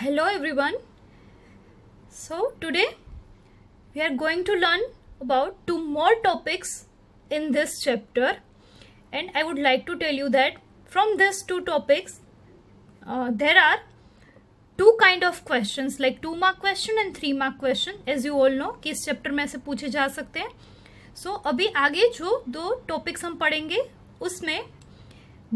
Hello everyone. So today we are going to learn about two more topics in this chapter, and I would like to tell you that from these two topics there are two kind of questions, like 2 mark question and 3 mark question, as you all know कि इस chapter में से पूछे जा सकते हैं. सो अभी आगे जो दो टॉपिक्स हम पढ़ेंगे उसमें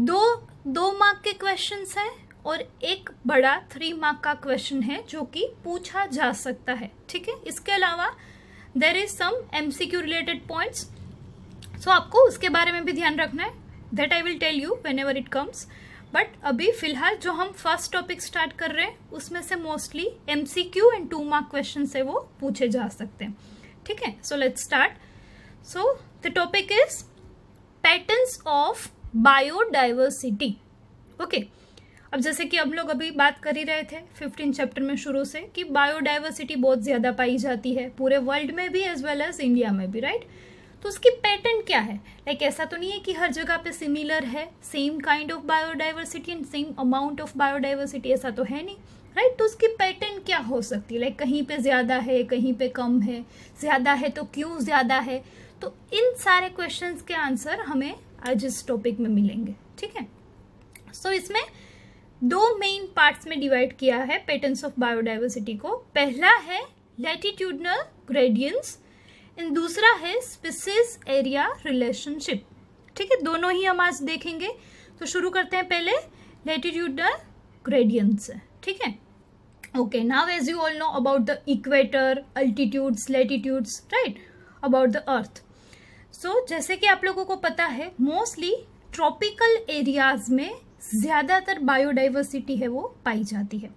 दो मार्क के क्वेश्चंस हैं और एक बड़ा 3 मार्क का क्वेश्चन है जो कि पूछा जा सकता है. ठीक है, इसके अलावा there is some MCQ related points, so आपको उसके बारे में भी ध्यान रखना है. That I will tell you whenever it comes. But अभी फिलहाल जो हम फर्स्ट टॉपिक स्टार्ट कर रहे हैं उसमें से mostly MCQ and 2 mark question से वो पूछे जा सकते हैं. ठीक है, so let's start. So the topic is patterns of biodiversity. Okay, अब जैसे कि हम लोग अभी बात कर ही रहे थे 15 चैप्टर में शुरू से कि बायोडाइवर्सिटी बहुत ज़्यादा पाई जाती है पूरे वर्ल्ड में भी एज वेल एज इंडिया में भी, राइट. तो उसकी पैटर्न क्या है? लाइक ऐसा तो नहीं है कि हर जगह पे सिमिलर है, same kind of biodiversity and same amount of biodiversity, ऐसा तो है नहीं, राइट. तो उसकी पैटर्न क्या हो सकती है? लाइक कहीं पे ज़्यादा है, कहीं पे कम है, ज़्यादा है तो क्यों ज़्यादा है? तो इन सारे क्वेश्चंस के आंसर हमें आज इस टॉपिक में मिलेंगे. ठीक है, सो इसमें दो मेन पार्ट्स में डिवाइड किया है पैटर्न्स ऑफ बायोडाइवर्सिटी को. पहला है लैटिट्यूडनल ग्रेडियंट्स एंड दूसरा है स्पीसीज एरिया रिलेशनशिप. ठीक है, दोनों ही हम आज देखेंगे. तो शुरू करते हैं पहले लैटिट्यूडनल ग्रेडियंट्स से. ठीक है, okay. Now as you all know about the equator, altitudes, latitudes, right, about the earth. So जैसे कि आप लोगों को पता है मोस्टली ट्रॉपिकल एरियाज में ज़्यादातर बायोडाइवर्सिटी है वो पाई जाती है.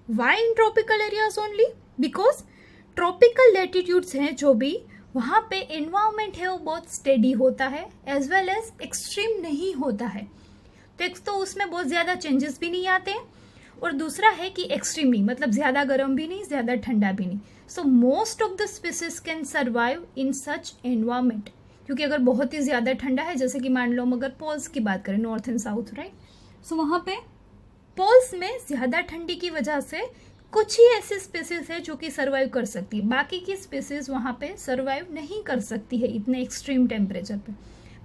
Why in tropical areas only? Because tropical latitudes हैं जो भी, वहाँ पे एनवायरनमेंट है वो बहुत स्टेडी होता है एज वेल एज एक्सट्रीम नहीं होता है. तो एक तो उसमें बहुत ज़्यादा चेंजेस भी नहीं आते हैं और दूसरा है कि एक्सट्रीम नहीं, मतलब ज़्यादा गर्म भी नहीं, ज़्यादा ठंडा भी नहीं. So most of the species can survive in such environment. क्योंकि अगर बहुत ही ज़्यादा ठंडा है, जैसे कि मान लो हम अगर पोल्स की बात करें, नॉर्थ एंड साउथ, राइट. सो वहाँ पे पोल्स में ज़्यादा ठंडी की वजह से कुछ ही ऐसी स्पीसीज है जो कि सर्वाइव कर सकती है, बाकी की स्पीसीज वहाँ पे सर्वाइव नहीं कर सकती है इतने एक्सट्रीम टेम्परेचर पे.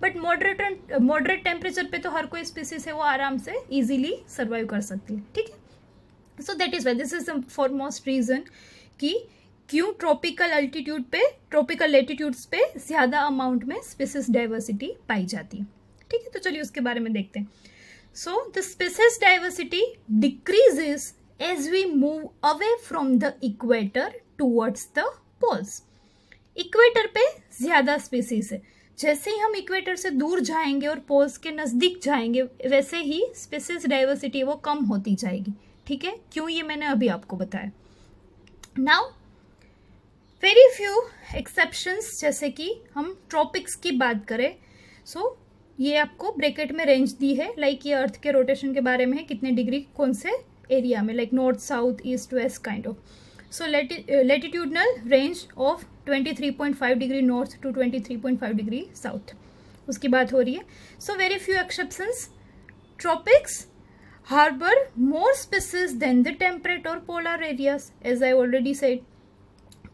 बट मॉडरेट टेम्परेचर पे तो हर कोई स्पीसीज है वो आराम से इजीली सर्वाइव कर सकती है. ठीक है, so that is why this is the foremost reason कि क्यों ट्रॉपिकल अल्टीट्यूड पे, ट्रॉपिकल लेटीट्यूड्स पे ज़्यादा अमाउंट में स्पीसीज डाइवर्सिटी पाई जाती है. ठीक है, तो चलिए उसके बारे में देखते हैं. So the species diversity decreases as we move away from the equator towards the poles. Equator पे ज़्यादा स्पीसीज है. जैसे ही हम इक्वेटर से दूर जाएंगे और पोल्स के नज़दीक जाएंगे वैसे ही स्पीसीज डाइवर्सिटी वो कम होती जाएगी. ठीक है, क्यों, ये मैंने अभी आपको बताया. नाउ वेरी फ्यू एक्सेप्शंस, जैसे कि हम ट्रॉपिक्स की बात करें. सो ये आपको ब्रैकेट में रेंज दी है, लाइक ये अर्थ के रोटेशन के बारे में है, कितने डिग्री कौन से एरिया में, like north, south, east, west kind of. So latitudinal range of 23.5 degree north to 23.5 degree south, उसकी बात हो रही है. So very few exceptions. Tropics harbour more species than the temperate और polar areas. As I already said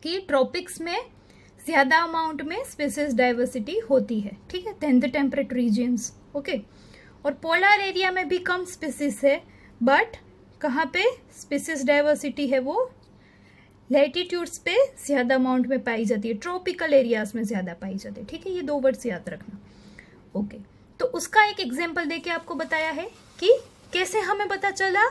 कि tropics में ज़्यादा amount में स्पीसीज डाइवर्सिटी होती है. ठीक है, then the temperate regions. Okay, और पोलर एरिया में भी कम स्पीसीज है, बट कहाँ पे स्पीसीज डाइवर्सिटी है वो लैटिट्यूड्स पे ज़्यादा अमाउंट में पाई जाती है, ट्रॉपिकल एरियाज में ज़्यादा पाई जाती है. ठीक है, ये 2 वर्ड्स याद रखना. ओके, तो उसका एक एग्जाम्पल देके आपको बताया है कि कैसे हमें पता चला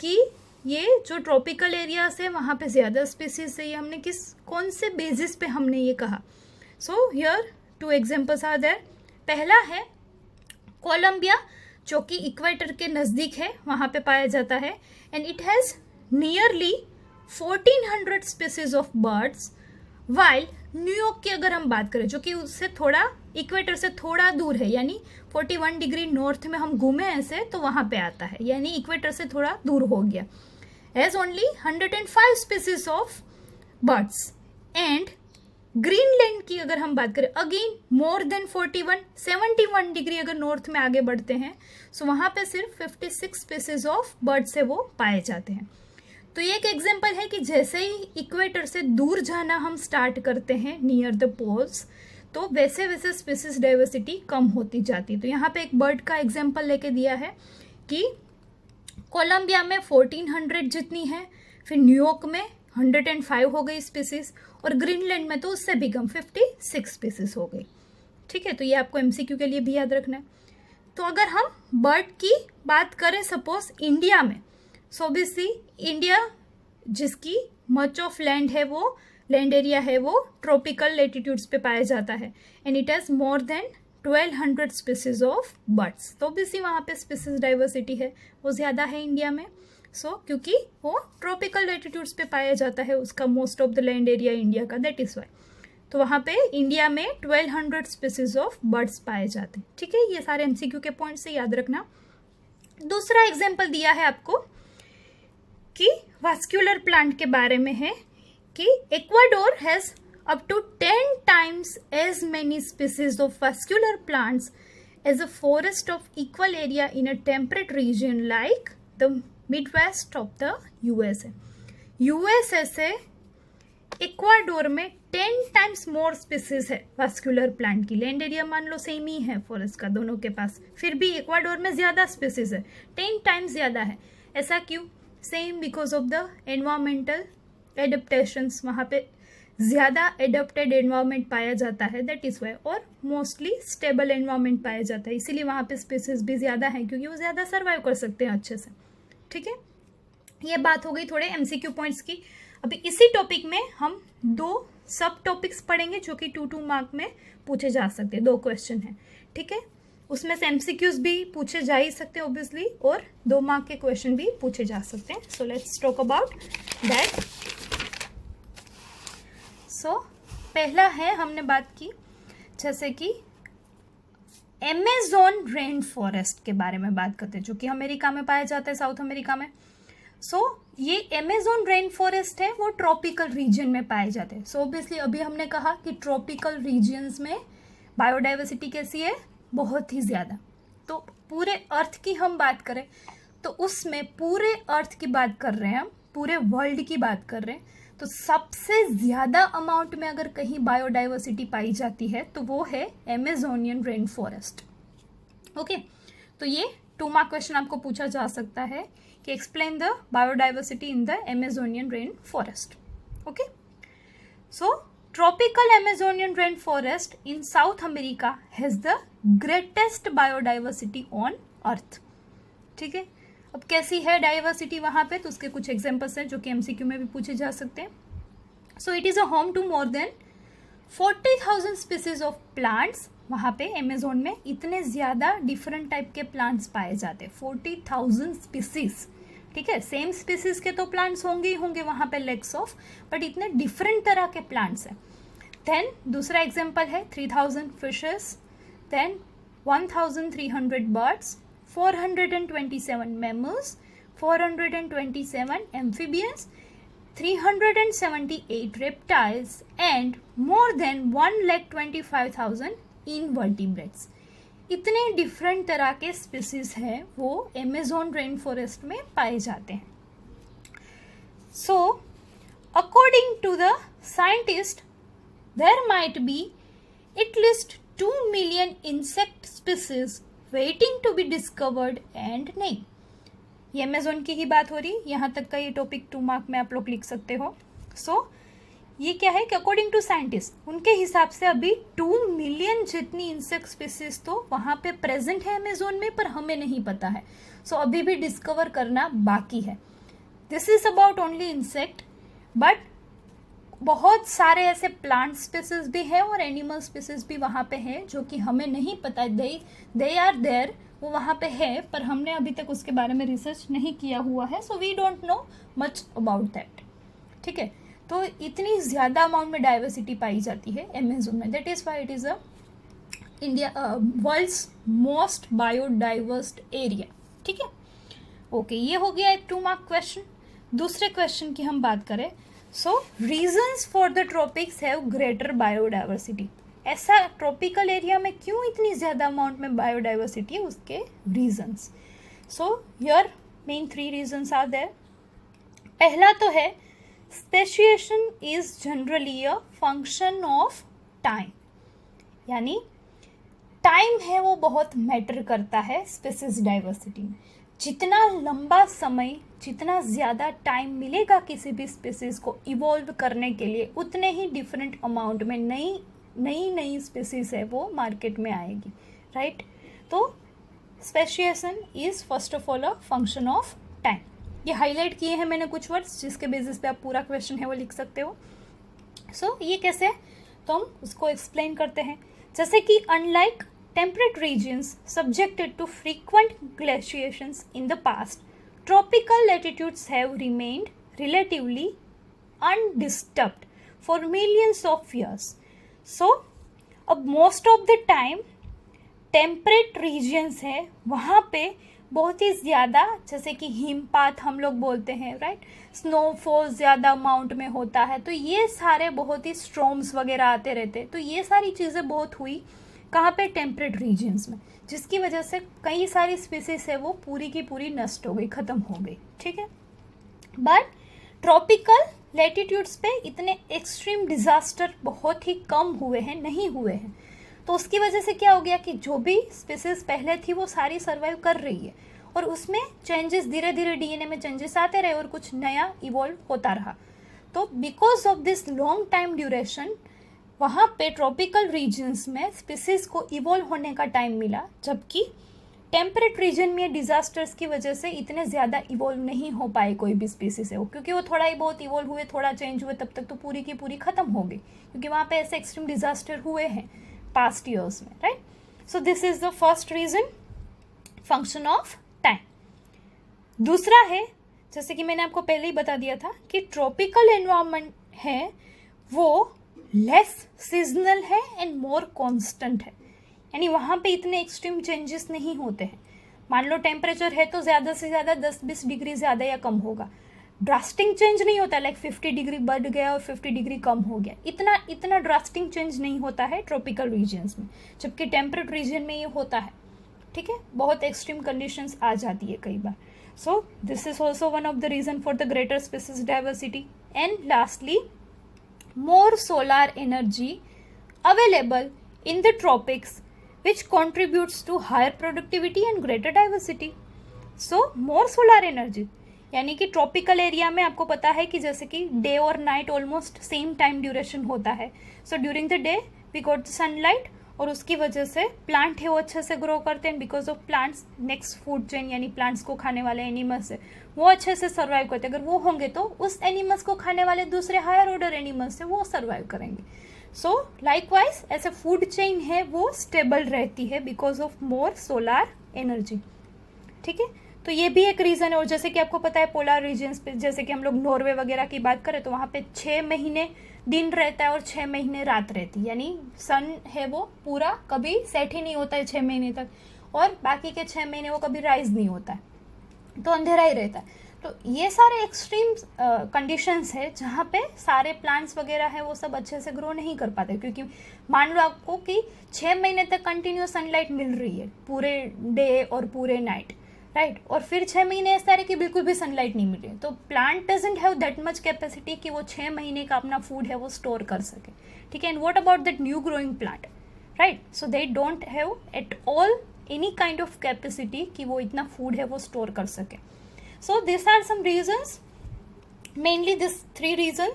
कि ये जो ट्रॉपिकल एरियाज है वहाँ पे ज़्यादा स्पीसीज है. ये हमने कौन से बेसिस पे हमने ये कहा. So here 2 examples are there. पहला है कोलंबिया, जो कि इक्वेटर के नज़दीक है, वहाँ पे पाया जाता है. And it has nearly 1400 species of birds. While New York की अगर हम बात करें, जो कि उससे थोड़ा, इक्वेटर से थोड़ा दूर है, यानी 41 डिग्री नॉर्थ में हम घूमे ऐसे तो वहाँ पे आता है, यानी इक्वेटर से थोड़ा दूर हो गया. Has only 105 species of birds. And Greenland की अगर हम बात करें, अगेन मोर देन 71 डिग्री अगर नॉर्थ में आगे बढ़ते हैं, सो वहाँ पे सिर्फ 56 स्पीसीज ऑफ बर्ड्स है वो पाए जाते हैं. तो ये एक एग्जांपल है कि जैसे ही इक्वेटर से दूर जाना हम स्टार्ट करते हैं नियर द पोल्स, तो वैसे वैसे स्पीसीज डाइवर्सिटी कम होती जाती है। तो यहाँ पे एक बर्ड का एग्जांपल लेके दिया है कि कोलंबिया में 1400 जितनी है, फिर न्यूयॉर्क में 105 हो गई स्पीसीज, और ग्रीनलैंड में तो उससे भी कम 56 स्पीसीज हो गई। ठीक है, तो ये आपको एमसीक्यू के लिए भी याद रखना है। तो अगर हम बर्ड की बात करें सपोज इंडिया में, सो ऑब्वियसली इंडिया जिसकी मच ऑफ लैंड है, वो लैंड एरिया है, वो ट्रॉपिकल लेटीट्यूड्स पे पाया जाता है, and it has more than 1200 species of birds. तो ऑब्वियसली वहाँ पे स्पीसीज डाइवर्सिटी है वो ज़्यादा है इंडिया में। क्योंकि वो ट्रॉपिकल लेटीट्यूड्स पे पाया जाता है, उसका most of the land area India का, दैट इज़ वाई। तो वहाँ पे इंडिया में 1200 स्पीसीज ऑफ बर्ड्स पाए जाते हैं। ठीक है, ये सारे एमसीक्यू के पॉइंट से याद रखना। दूसरा एग्जाम्पल दिया है आपको कि वास्कुलर प्लांट के बारे में है कि Ecuador has up to 10 times as many species of vascular plants as a forest of equal area in a temperate region like the Midwest of the USA. USA से इक्वाडोर में 10 times more species है vascular plant की। Land area मान लो same ही है forest का दोनों के पास, फिर भी इक्वाडोर में ज़्यादा स्पीसीज है, 10 टाइम्स ज़्यादा है। ऐसा क्यों? Same because of the environmental adaptations, वहाँ पे ज़्यादा एडप्टेड एनवायरनमेंट पाया जाता है, दैट इज़ वाई, और मोस्टली स्टेबल एनवायरनमेंट पाया जाता है, इसीलिए वहाँ पे स्पीसीज भी ज़्यादा है, क्योंकि वो ज़्यादा सर्वाइव कर सकते हैं अच्छे से। ठीक है, ये बात हो गई थोड़े एमसीक्यू पॉइंट्स की। अभी इसी टॉपिक में हम 2 सब टॉपिक्स पढ़ेंगे जो कि 2 मार्क में पूछे जा सकते हैं, 2 क्वेश्चन हैं। ठीक है, उसमें से एमसीक्यूज भी पूछे जा ही सकते हैं ऑब्वियसली, और 2 मार्क के क्वेश्चन भी पूछे जा सकते हैं। So let's talk about that. पहला है, हमने बात की जैसे कि अमेज़न रेन फॉरेस्ट के बारे में बात करते हैं, जो कि अमेरिका में पाया जाता है, साउथ अमेरिका में। ये अमेज़न रेन फॉरेस्ट है, वो ट्रॉपिकल रीजन में पाए जाते हैं। ऑब्वियसली अभी हमने कहा कि ट्रॉपिकल रीजन्स में बायोडाइवर्सिटी कैसी है, बहुत ही ज़्यादा। तो पूरे अर्थ की हम बात करें तो उसमें पूरे अर्थ की बात कर रहे हैं हम, पूरे वर्ल्ड की बात कर रहे हैं, तो सबसे ज़्यादा अमाउंट में अगर कहीं बायोडाइवर्सिटी पाई जाती है तो वो है अमेज़ोनियन रेन फॉरेस्ट। ओके, तो ये 2 मार्क क्वेश्चन आपको पूछा जा सकता है कि explain the biodiversity in the Amazonian rain forest. Okay, tropical Amazonian rain forest in south America has the greatest biodiversity on earth. ठीक है, अब कैसी है डाइवर्सिटी वहाँ पे, तो उसके कुछ एग्जांपल्स हैं जो कि एमसीक्यू में भी पूछे जा सकते हैं। It is a home to more than 40,000 species of plants. वहाँ पे अमेज़न में इतने ज़्यादा डिफरेंट टाइप के प्लांट्स पाए जाते हैं, 40,000 स्पीसीज। ठीक है, सेम स्पीसीज के तो प्लांट्स होंगे ही होंगे वहाँ पे लेक्स ऑफ, बट इतने डिफरेंट तरह के प्लांट्स हैं। देन दूसरा एग्जाम्पल है 3,000 fishes, then 1,300 birds, 427 mammals, 427 amphibians, 378 reptiles, and more than 1,25,000 invertebrates. इतने डिफरेंट तरह के स्पीसीज हैं वो अमेज़न रेन फॉरेस्ट में पाए जाते हैं। According to the scientist, there might be at least 2 million insect species waiting to be discovered and named. ये अमेज़न की ही बात हो रही, यहाँ तक का ये टॉपिक 2 मार्क में आप लोग लिख सकते हो। ये क्या है कि अकॉर्डिंग टू साइंटिस्ट, उनके हिसाब से अभी 2 मिलियन जितनी इंसेक्ट स्पीसीज तो वहाँ पे प्रेजेंट है अमेज़न में, पर हमें नहीं पता है। अभी भी डिस्कवर करना बाकी है। This is about only insect, but बहुत सारे ऐसे प्लांट स्पीसीज भी है और एनिमल स्पीसीज भी वहाँ पे है जो कि हमें नहीं पता, दे आर देयर, वो वहाँ पे है, पर हमने अभी तक उसके बारे में रिसर्च नहीं किया हुआ है, so we don't know much about that. ठीक है, तो इतनी ज़्यादा अमाउंट में डाइवर्सिटी पाई जाती है अमेज़न में, that is why it is a India world's most biodiverse area. ठीक है, ओके, ये हो गया एक 2 मार्क क्वेश्चन। दूसरे क्वेश्चन की हम बात करें, reasons for the tropics have greater biodiversity. ऐसा ट्रॉपिकल एरिया में क्यों इतनी ज़्यादा अमाउंट में बायोडाइवर्सिटी है, उसके reasons. Here main 3 reasons are there. पहला तो है speciation is generally a function of time, यानी टाइम है वो बहुत मैटर करता है स्पीसीज डाइवर्सिटी में। जितना लंबा समय, जितना ज़्यादा टाइम मिलेगा किसी भी स्पीसीज को इवॉल्व करने के लिए, उतने ही डिफरेंट अमाउंट में नई स्पीसीज है वो मार्केट में आएगी, राइट। तो speciation is first of all a function of time. ये हाईलाइट किए हैं मैंने कुछ वर्ड्स जिसके बेसिस पे आप पूरा क्वेश्चन है वो लिख सकते हो। सो ये कैसे है तो हम उसको एक्सप्लेन करते हैं। जैसे कि unlike temperate regions subjected to frequent glaciations in the past, tropical latitudes have remained relatively undisturbed for millions of years. So, अब most of the time temperate regions है वहाँ पे बहुत ही ज़्यादा, जैसे कि हिमपात हम लोग बोलते हैं, राइट, स्नोफॉल ज़्यादा अमाउंट में होता है, तो ये सारे बहुत ही स्टॉर्म्स वगैरह आते रहते हैं। तो ये सारी चीज़ें बहुत हुई कहाँ पे, टेम्परेट रीजन्स में, जिसकी वजह से कई सारी स्पीसीज है वो पूरी की पूरी नष्ट हो गई, ख़त्म हो गई, ठीक है। बट ट्रॉपिकल लैटिट्यूड्स पे इतने एक्सट्रीम डिजास्टर बहुत ही कम हुए हैं, नहीं हुए हैं। तो उसकी वजह से क्या हो गया कि जो भी स्पीसीज पहले थी वो सारी सर्वाइव कर रही है, और उसमें चेंजेस धीरे धीरे डीएनए में चेंजेस आते रहे और कुछ नया इवॉल्व होता रहा। तो because of this long time duration वहाँ पे ट्रॉपिकल रीजन्स में स्पीसीज को इवॉल्व होने का टाइम मिला, जबकि टेम्परेट रीजन में डिजास्टर्स की वजह से इतने ज़्यादा इवॉल्व नहीं हो पाए कोई भी स्पीसीज है वो, क्योंकि वो थोड़ा ही बहुत इवॉल्व हुए, थोड़ा चेंज हुए, तब तक तो पूरी की पूरी खत्म हो गई, क्योंकि वहाँ पे ऐसे एक्सट्रीम डिजास्टर हुए हैं पास्ट ईयर्स में, right. So this is the first reason, function of time. दूसरा है, जैसे कि मैंने आपको पहले ही बता दिया था कि ट्रॉपिकल एनवायरनमेंट है वो लेस सीजनल है एंड मोर कांस्टेंट है, यानी वहाँ पे इतने एक्सट्रीम चेंजेस नहीं होते हैं। मान लो टेम्परेचर है तो ज़्यादा से ज़्यादा 10-20 डिग्री ज़्यादा या कम होगा, ड्रास्टिक चेंज नहीं होता, लाइक 50 डिग्री बढ़ गया और 50 डिग्री कम हो गया, इतना ड्रास्टिक चेंज नहीं होता है ट्रॉपिकल रीजन्स में, जबकि टेम्परेट रीजन में ये होता है, ठीक है। बहुत एक्सट्रीम कंडीशंस आ जाती है कई बार। So this is also one of the reason for the greater species diversity. And lastly, more solar energy available in the tropics which contributes to higher productivity and greater diversity. So more solar energy, यानी कि tropical area में आपको पता है कि जैसे कि day और night almost same time duration होता है। So during the day we got the sunlight, और उसकी वजह से प्लांट है वो अच्छे से ग्रो करते हैं, because of plants next food chain, यानी प्लांट्स को खाने वाले एनिमल्स है वो अच्छे से सर्वाइव करते हैं। अगर वो होंगे तो उस एनिमल्स को खाने वाले दूसरे हायर ऑर्डर एनिमल्स है वो सर्वाइव करेंगे। सो लाइकवाइज ऐसे फूड चेन है वो स्टेबल रहती है because of more solar energy, ठीक है। तो ये भी एक रीज़न है। और जैसे कि आपको पता है पोलर रीजन्स पे, जैसे कि हम लोग नॉर्वे वगैरह की बात करें तो वहाँ पे 6 महीने दिन रहता है और 6 महीने रात रहती है, यानी सन है वो पूरा कभी सेट ही नहीं होता है 6 महीने तक, और बाकी के 6 महीने वो कभी राइज नहीं होता है, तो अंधेरा ही रहता है। तो ये सारे एक्सट्रीम कंडीशंस है जहाँ पे सारे प्लांट्स वगैरह है वो सब अच्छे से ग्रो नहीं कर पाते, क्योंकि मान लो आपको कि 6 महीने तक कंटिन्यूस सनलाइट मिल रही है पूरे डे और पूरे नाइट, राइट, और फिर 6 महीने ऐसा है कि बिल्कुल भी सनलाइट नहीं मिल रही, तो plant doesn't have that much capacity कि वो 6 महीने का अपना फूड है वो स्टोर कर सके, ठीक है। And what about that new growing plant, right, so they don't have at all any kind of capacity कि वो इतना फूड है वो स्टोर कर सके। So this are some reasons, mainly this 3 reason,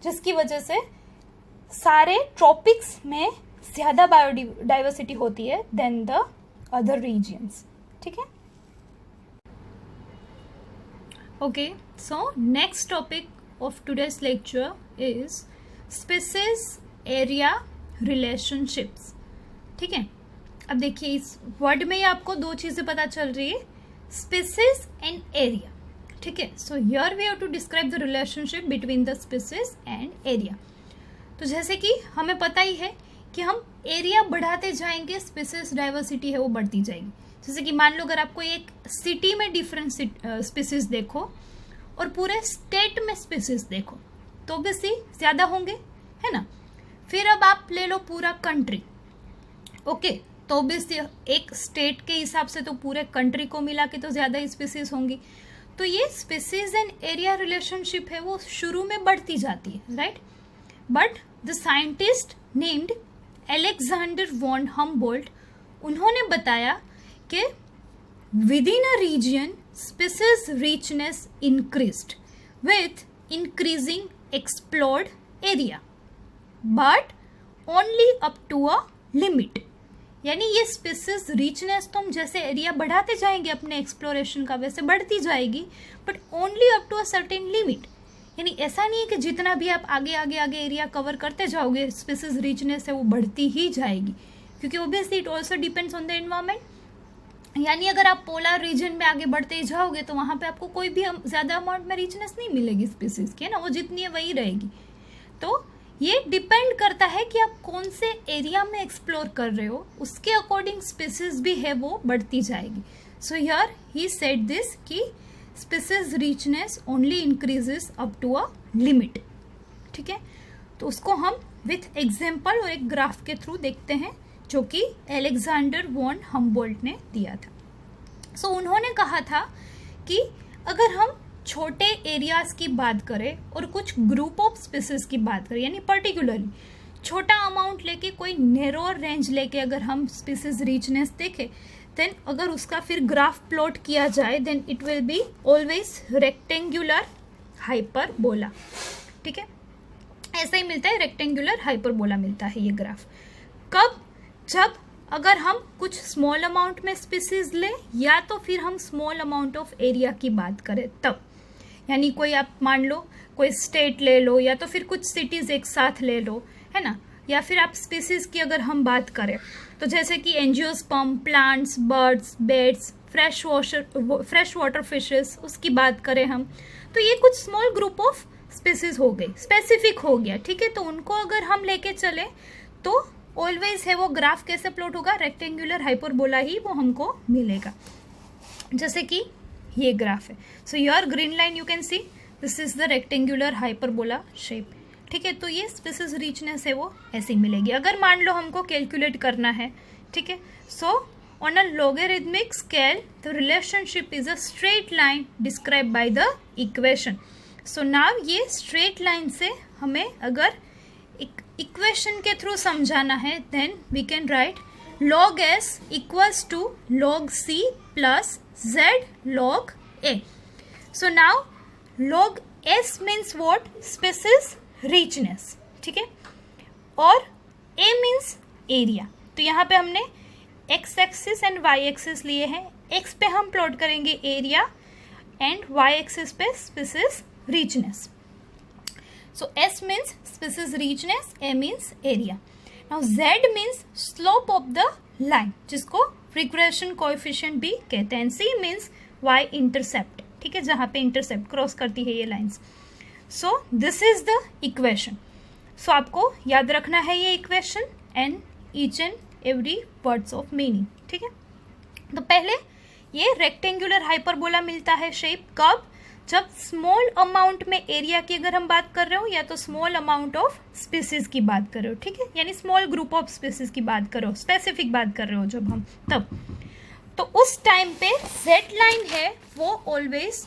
जिसकी वजह से सारे ट्रॉपिक्स में ज़्यादा बायोडाइवर्सिटी होती है देन द अदर रीजन्स, ठीक है। Okay, so next topic of today's lecture is species area relationships, ठीक है। अब देखिए इस वर्ड में ही आपको 2 चीज़ें पता चल रही है, species and area, ठीक है। So here we have to describe the relationship between the species and area। तो जैसे कि हमें पता ही है कि हम एरिया बढ़ाते जाएंगे स्पीसीज डाइवर्सिटी है वो बढ़ती जाएगी। जैसे कि मान लो अगर आपको एक सिटी में डिफरेंट स्पीसीज देखो और पूरे स्टेट में स्पीसीज देखो तो भी ज़्यादा होंगे, है ना। फिर अब आप ले लो पूरा कंट्री, ओके, तो भी एक स्टेट के हिसाब से तो पूरे कंट्री को मिला के तो ज़्यादा स्पीसीज होंगी। तो ये स्पीसीज एंड एरिया रिलेशनशिप है वो शुरू में बढ़ती जाती है, right. But the scientist named Alexander von Humboldt, उन्होंने बताया कि within a region species richness increased with increasing explored area but only up to a limit. यानी ये स्पीसीज रिचनेस तो हम जैसे एरिया बढ़ाते जाएंगे अपने एक्सप्लोरेशन का वैसे बढ़ती जाएगी, but only up to a certain limit. यानी ऐसा नहीं है कि जितना भी आप आगे आगे आगे एरिया कवर करते जाओगे स्पीसीज रिचनेस है वो बढ़ती ही जाएगी, क्योंकि obviously it also depends on the environment. यानी अगर आप पोलर रीजन में आगे बढ़ते ही जाओगे तो वहाँ पे आपको कोई भी ज़्यादा अमाउंट में रिचनेस नहीं मिलेगी स्पीसीज की, है ना, वो जितनी है वही रहेगी। तो ये डिपेंड करता है कि आप कौन से एरिया में एक्सप्लोर कर रहे हो, उसके अकॉर्डिंग स्पीसीज भी है वो बढ़ती जाएगी। So here he said this कि species richness only increases up to a limit. ठीक है, तो उसको हम विथ एग्जाम्पल और एक ग्राफ के थ्रू देखते हैं जो कि एलेक्जेंडर वॉन हम्बोल्ट ने दिया था। सो उन्होंने कहा था कि अगर हम छोटे एरियाज की बात करें और कुछ ग्रुप ऑफ स्पीसीज की बात करें, यानी पर्टिकुलरली छोटा अमाउंट लेके कोई नैरो रेंज लेके अगर हम स्पीसीज रिचनेस देखें, देन अगर उसका फिर ग्राफ प्लॉट किया जाए then it will be always rectangular hyperbola. ठीक है, ऐसा ही मिलता है, रेक्टेंगुलर हाइपरबोला मिलता है ये ग्राफ। कब? जब अगर हम कुछ स्मॉल अमाउंट में स्पीसीज ले या तो फिर हम स्मॉल अमाउंट ऑफ एरिया की बात करें तब। यानी कोई आप मान लो कोई स्टेट ले लो या तो फिर कुछ सिटीज एक साथ ले लो, है ना, या फिर आप स्पीसीज की अगर हम बात करें तो जैसे कि angiosperm, plants, birds, beds, fresh water fishes, उसकी बात करें हम तो ये कुछ स्मॉल ग्रुप ऑफ स्पीसीज हो गई, स्पेसिफिक हो गया। ठीक है, तो उनको अगर हम लेके चले तो ऑलवेज है वो ग्राफ कैसे प्लॉट होगा, रेक्टेंगुलर हाइपरबोला ही वो हमको मिलेगा, जैसे कि ये ग्राफ है। So your green line you can see this is the rectangular hyperbola shape. ठीक है, तो ये स्पीसीज रिचनेस है वो ऐसी मिलेगी। अगर मान लो हमको कैलकुलेट करना है, ठीक है, so on a logarithmic scale the relationship is a straight line described by the equation. So now ये straight line से हमें अगर इक्वेशन के थ्रू समझाना है then we can write log s equals to log c plus z log a. So now log s means what? Species richness. ठीक है, और a means area. तो यहाँ पे हमने x axis and y axis लिए हैं। x पे हम प्लॉट करेंगे एरिया एंड y एक्सिस पे species richness. So s means species richness, a means area. Now z means slope of the line, जिसको रिग्रेशन कोएफिशिएंट भी कहते हैं। c मीन्स y इंटरसेप्ट, ठीक है, जहाँ पे इंटरसेप्ट क्रॉस करती है ये lines. So this is the equation. So आपको याद रखना है ये equation and each and every words of meaning. ठीक है, तो पहले ये रेक्टेंगुलर हाइपरबोला मिलता है शेप कब? जब स्मॉल अमाउंट में एरिया की अगर हम बात कर रहे हो या तो स्मॉल अमाउंट ऑफ स्पीसीज की बात कर रहे हो। ठीक है, यानी स्मॉल ग्रुप ऑफ स्पीसीज की बात करो, स्पेसिफिक बात कर रहे हो जब हम, तब तो उस टाइम पे जेड लाइन है वो ऑलवेज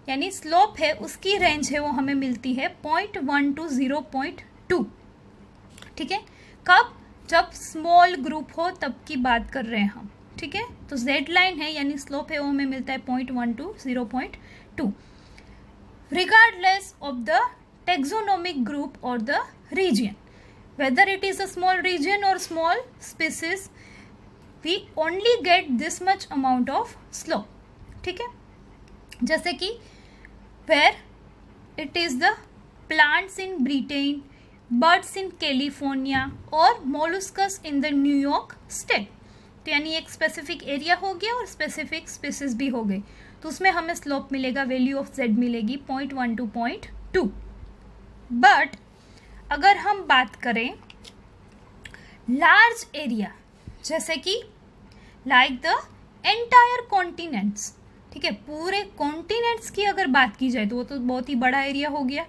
यानी स्लोप है उसकी रेंज है वो हमें मिलती है 0.1 to 0.2। ठीक है, कब? जब स्मॉल ग्रुप हो तब की बात कर रहे हैं हम। ठीक है, तो जेड लाइन है यानी स्लोप है वो हमें मिलता है 0.1 to 0.2 regardless of the taxonomic group or the region, whether it is a small region or small species, we only get this much amount of slope. ठीक है, जैसे कि where it is the plants in Britain, birds in California और molluscs in the New York state. तो यानी एक specific area हो गया और स्पेसिफिक स्पीसीज भी हो गई, तो उसमें हमें स्लोप मिलेगा, वैल्यू ऑफ जेड मिलेगी 0.1 to 0.2। बट अगर हम बात करें लार्ज एरिया जैसे कि लाइक द एंटायर कॉन्टिनेंट्स, ठीक है, पूरे कॉन्टिनेंट्स की अगर बात की जाए तो वो तो बहुत ही बड़ा एरिया हो गया।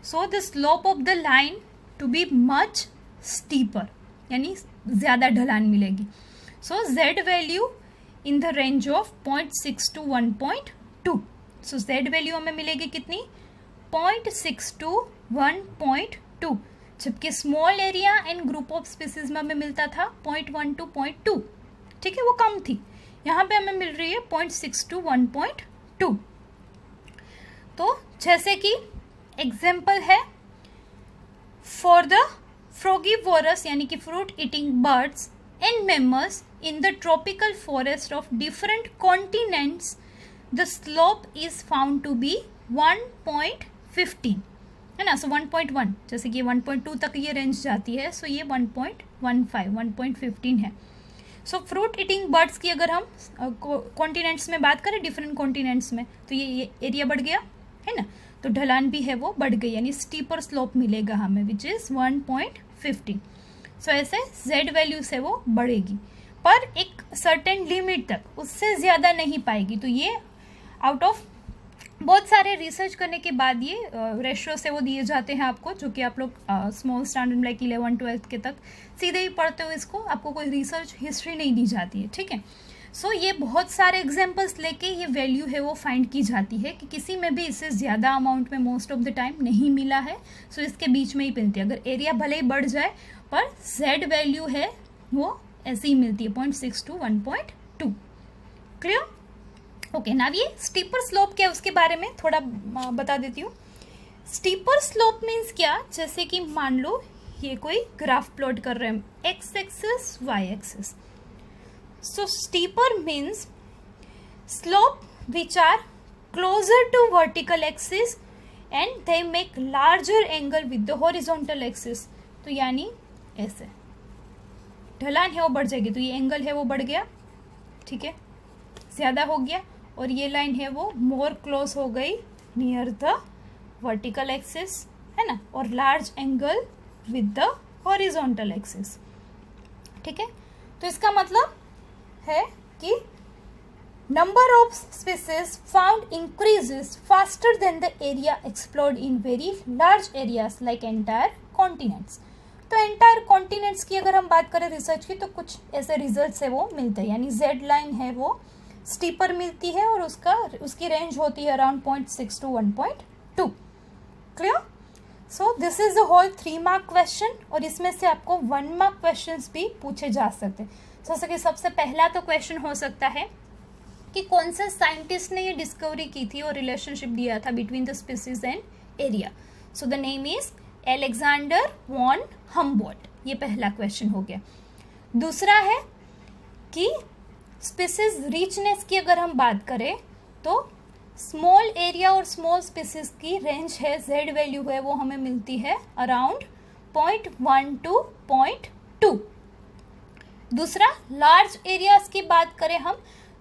So the slope of the line to be much steeper, यानी ज़्यादा ढलान मिलेगी। So Z value in the range of 0.6 to 1.2। So Z value हमें मिलेगी कितनी 0.6 to 1.2, जबकि small area and group of species में हमें मिलता था 0.1 to 0.2. ठीक है, वो कम थी. यहाँ पे हमें मिल रही है 0.6 to 1.2. तो जैसे कि एग्जाम्पल है फॉर द फ्रोगीवोरस यानी कि fruit eating birds and mammals in the tropical forest of different continents the slope is found to be 1.15 है ना. सो 1.1 जैसे कि 1.2 तक ये रेंज जाती है. सो ये 1.15 1.15 है. सो फ्रूट ईटिंग बर्ड्स की अगर हम कॉन्टिनेंट्स में बात करें, डिफरेंट कॉन्टिनेंट्स में, तो ये एरिया बढ़ गया है ना. तो ढलान भी है वो बढ़ गई, यानी स्टीपर स्लोप मिलेगा हमें विच इज 1.15. सो ऐसे जेड वैल्यू से वो बढ़ेगी, पर एक सर्टेन लिमिट तक, उससे ज़्यादा नहीं पाएगी. तो ये आउट ऑफ बहुत सारे रिसर्च करने के बाद ये रेशियो से वो दिए जाते हैं आपको, जो कि आप लोग स्मॉल स्टैंडर्ड लाइक 11-12 के तक सीधे ही पढ़ते हो इसको, आपको कोई रिसर्च हिस्ट्री नहीं दी जाती है. ठीक है. सो ये बहुत सारे एग्जांपल्स लेके ये वैल्यू है वो फाइंड की जाती है कि किसी में भी इससे ज़्यादा अमाउंट में मोस्ट ऑफ द टाइम नहीं मिला है. सो इसके बीच में ही मिलती है. अगर एरिया भले ही बढ़ जाए पर जेड वैल्यू है वो ऐसे ही मिलती है 0.6 to 1.2. क्लियर? ओके. नाउ ये स्टीपर स्लोप क्या है उसके बारे में थोड़ा बता देती हूँ. स्टीपर स्लोप मीन्स क्या, जैसे कि मान लो ये कोई ग्राफ प्लॉट कर रहे हैं, X axis Y axis. So steeper means slope which are closer to vertical axis and they make larger angle with the horizontal axis. तो यानी ऐसे ढलान है वो बढ़ जाएगी, तो ये एंगल है वो बढ़ गया. ठीक है, ज़्यादा हो गया. और ये लाइन है वो मोर क्लोज हो गई नियर द वर्टिकल एक्सिस है ना, और large angle with the horizontal axis. ठीक है. तो इसका मतलब है कि number of species found increases faster than the area explored in very large areas like entire continents. तो एंटायर कॉन्टिनेंट्स की अगर हम बात करें रिसर्च की, तो कुछ ऐसे रिजल्ट्स है वो मिलते हैं. यानी जेड लाइन है वो स्टीपर मिलती है और उसकी रेंज होती है around 0.6 to 1.2. Clear? So this is the whole 3 mark question, और इसमें से आपको 1 मार्क क्वेश्चन भी पूछे जा सकते हैं. जैसे कि सबसे पहला तो क्वेश्चन हो सकता है कि कौन से साइंटिस्ट ने ये डिस्कवरी की थी और रिलेशनशिप दिया था between the species and area. So the name is Alexander von Humboldt. ये पहला क्वेश्चन हो गया. दूसरा है कि स्पीसीज रिचनेस की अगर हम बात करें, तो स्मॉल एरिया और स्मॉल स्पीसीज की रेंज है, जेड वैल्यू है वो हमें मिलती है अराउंड 0.1 to 0.2. दूसरा, लार्ज एरियाज की बात करें हम,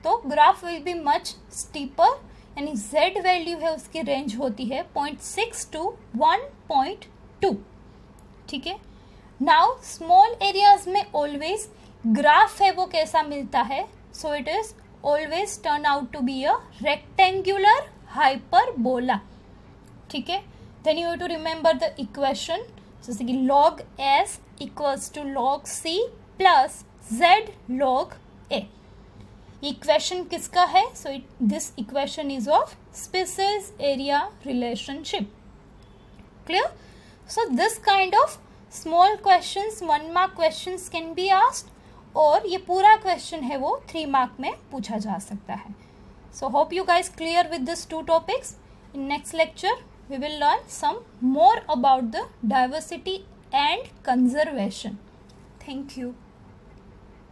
तो graph will be much steeper, यानी जेड वैल्यू है उसकी रेंज होती है 0.6 to 1.2. ठीक है. नाउ स्मॉल एरियाज में ऑलवेज ग्राफ है वो कैसा मिलता है, so it is always turn out to be a rectangular hyperbola. ठीक है. Then you have to remember the equation, जैसे कि log s equals to log c plus z log a. Equation किसका है? So this equation is of species area relationship. Clear? So this kind of small questions 1 mark questions can be asked, और ये पूरा question है वो 3 mark में पूछा जा सकता है. So hope you guys clear with this 2 topics. In next lecture we will learn some more about the diversity and conservation. Thank you.